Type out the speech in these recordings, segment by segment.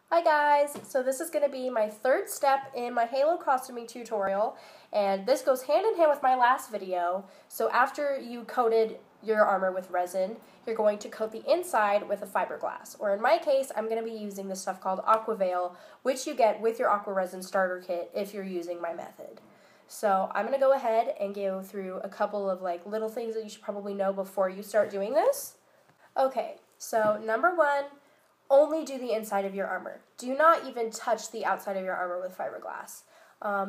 Hi guys! So this is going to be my third step in my Halo costuming tutorial, and this goes hand in hand with my last video. So after you coated your armor with resin, you're going to coat the inside with a fiberglass, or in my case, I'm going to be using this stuff called Aquaveil, which you get with your Aqua Resin starter kit if you're using my method. So I'm going to go ahead and go through a couple of little things that you should probably know before you start doing this. Okay, so number one, only do the inside of your armor. Do not even touch the outside of your armor with fiberglass.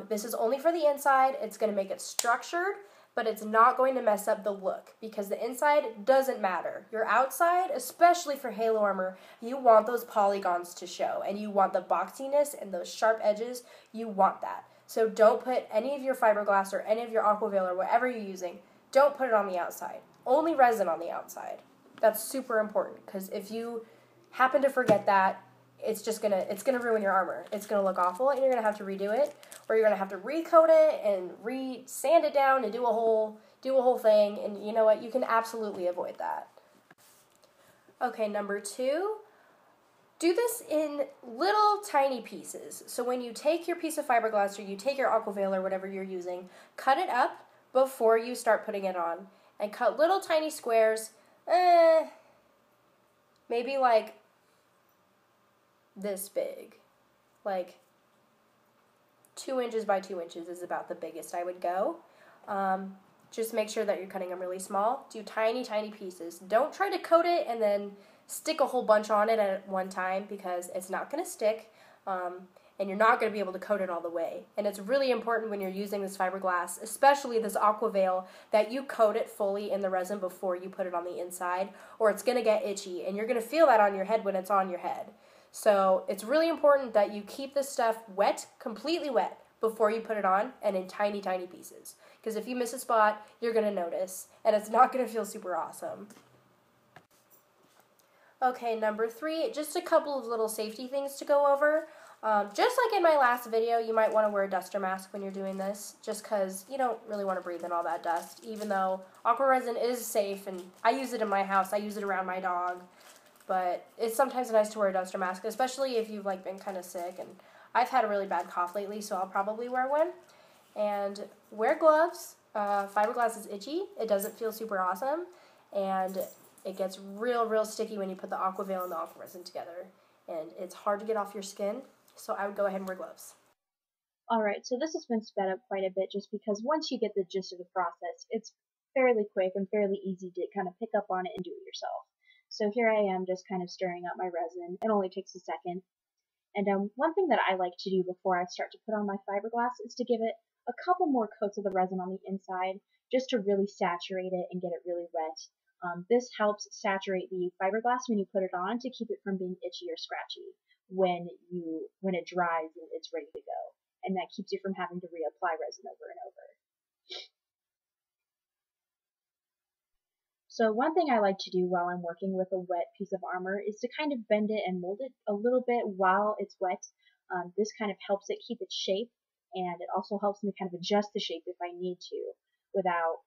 This is only for the inside. It's going to make it structured, but it's not going to mess up the look because the inside doesn't matter. Your outside, especially for Halo armor, you want those polygons to show, and you want the boxiness and those sharp edges. You want that. So don't put any of your fiberglass or any of your Aquaveil or whatever you're using, don't put it on the outside. Only resin on the outside. That's super important because if you happen to forget that, it's gonna ruin your armor. It's gonna look awful, and you're gonna have to redo it, or you're gonna have to recoat it and sand it down and do a whole thing. And you know what? You can absolutely avoid that. Okay, number two, do this in little tiny pieces. So when you take your piece of fiberglass or you take your Aquaveil or whatever you're using, cut it up before you start putting it on, and cut little tiny squares. Maybe like this big, like 2 inches by 2 inches is about the biggest I would go. Just make sure that you're cutting them really small. Do tiny pieces. Don't try to coat it and then stick a whole bunch on it at one time because it's not going to stick, and you're not going to be able to coat it all the way. And it's really important when you're using this fiberglass, especially this Aquaveil, that you coat it fully in the resin before you put it on the inside, or it's going to get itchy, and you're going to feel that on your head when it's on your head. So it's really important that you keep this stuff wet, completely wet, before you put it on, and in tiny pieces. Because if you miss a spot, you're going to notice, and it's not going to feel super awesome. Okay, number three, just a couple of little safety things to go over. Just like in my last video, you might want to wear a duster mask when you're doing this, just because you don't really want to breathe in all that dust, even though Aqua Resin is safe, and I use it in my house, I use it around my dog. But it's sometimes nice to wear a duster mask, especially if you've been kind of sick, and I've had a really bad cough lately, so I'll probably wear one. And wear gloves. Fiberglass is itchy. It doesn't feel super awesome, and it gets real sticky when you put the Aquaveil and the Aqua Resin together, and it's hard to get off your skin, so I would go ahead and wear gloves. Alright, so this has been sped up quite a bit just because once you get the gist of the process, it's fairly quick and fairly easy to kind of pick up on it and do it yourself. So here I am just kind of stirring up my resin. It only takes a second. And one thing that I like to do before I start to put on my fiberglass is to give it a couple more coats of the resin on the inside just to really saturate it and get it really wet. This helps saturate the fiberglass when you put it on to keep it from being itchy or scratchy when it dries and it's ready to go. And that keeps you from having to reapply resin over and over. So one thing I like to do while I'm working with a wet piece of armor is to kind of bend it and mold it a little bit while it's wet. This kind of helps it keep its shape, and it also helps me kind of adjust the shape if I need to without,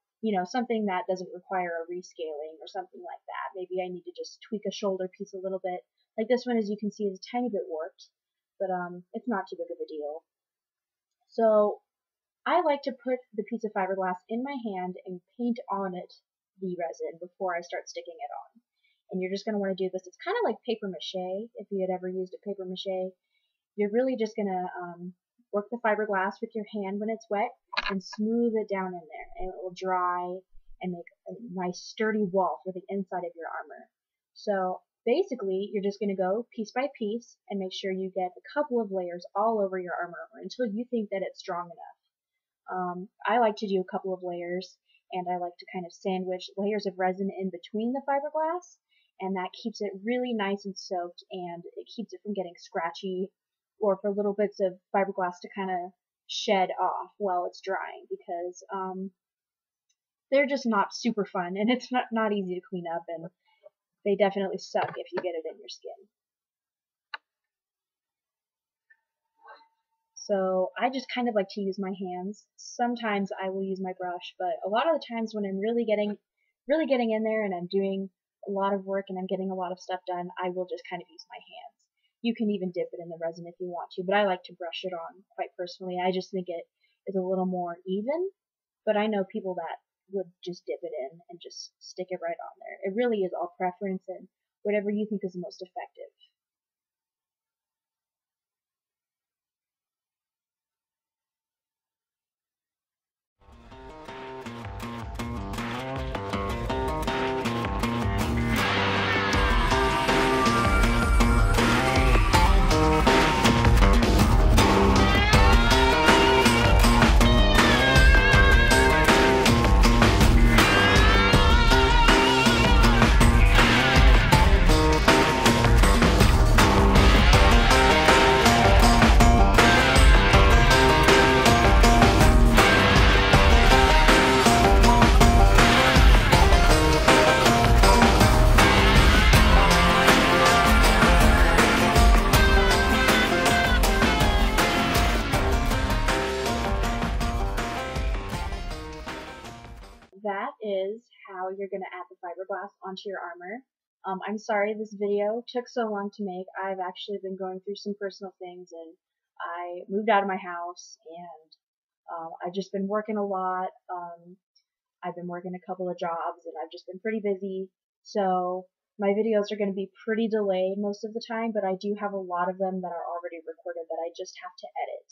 something that doesn't require a rescaling or something like that. Maybe I need to just tweak a shoulder piece a little bit. Like this one, as you can see, is a tiny bit warped, but it's not too big of a deal. So I like to put the piece of fiberglass in my hand and paint on it the resin before I start sticking it on. And you're just going to want to do this. It's kind of like paper mache, if you had ever used a paper mache. You're really just going to work the fiberglass with your hand when it's wet and smooth it down in there. And it will dry and make a nice sturdy wall for the inside of your armor. So basically, you're just going to go piece by piece and make sure you get a couple of layers all over your armor until you think that it's strong enough. I like to do a couple of layers, and I like to kind of sandwich layers of resin in between the fiberglass, and that keeps it really nice and soaked, and it keeps it from getting scratchy or for little bits of fiberglass to kind of shed off while it's drying, because they're just not super fun, and it's not easy to clean up, and they definitely suck if you get it in your skin. So I just kind of like to use my hands. Sometimes I will use my brush, but a lot of the times when I'm really getting in there and I'm doing a lot of work and I'm getting a lot of stuff done, I will just kind of use my hands. You can even dip it in the resin if you want to, but I like to brush it on quite personally. I just think it is a little more even, but I know people that would just dip it in and just stick it right on there. It really is all preference and whatever you think is the most effective. That is how you're going to add the fiberglass onto your armor. I'm sorry this video took so long to make. I've actually been going through some personal things, and I moved out of my house, and I've just been working a lot. I've been working a couple of jobs, and I've just been pretty busy. So my videos are going to be pretty delayed most of the time, but I do have a lot of them that are already recorded that I just have to edit.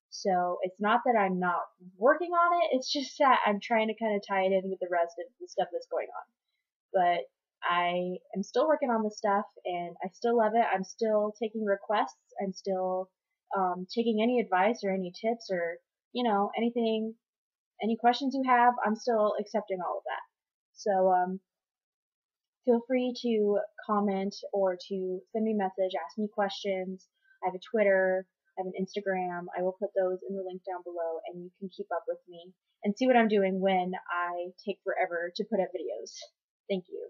So it's not that I'm not working on it, it's just that I'm trying to kind of tie it in with the rest of the stuff that's going on. But I am still working on this stuff, and I still love it. I'm still taking requests. I'm still taking any advice or any tips or, anything, any questions you have. I'm still accepting all of that. So feel free to comment or to send me a message, ask me questions. I have a Twitter, I have an Instagram. I will put those in the link down below, and you can keep up with me and see what I'm doing when I take forever to put up videos. Thank you.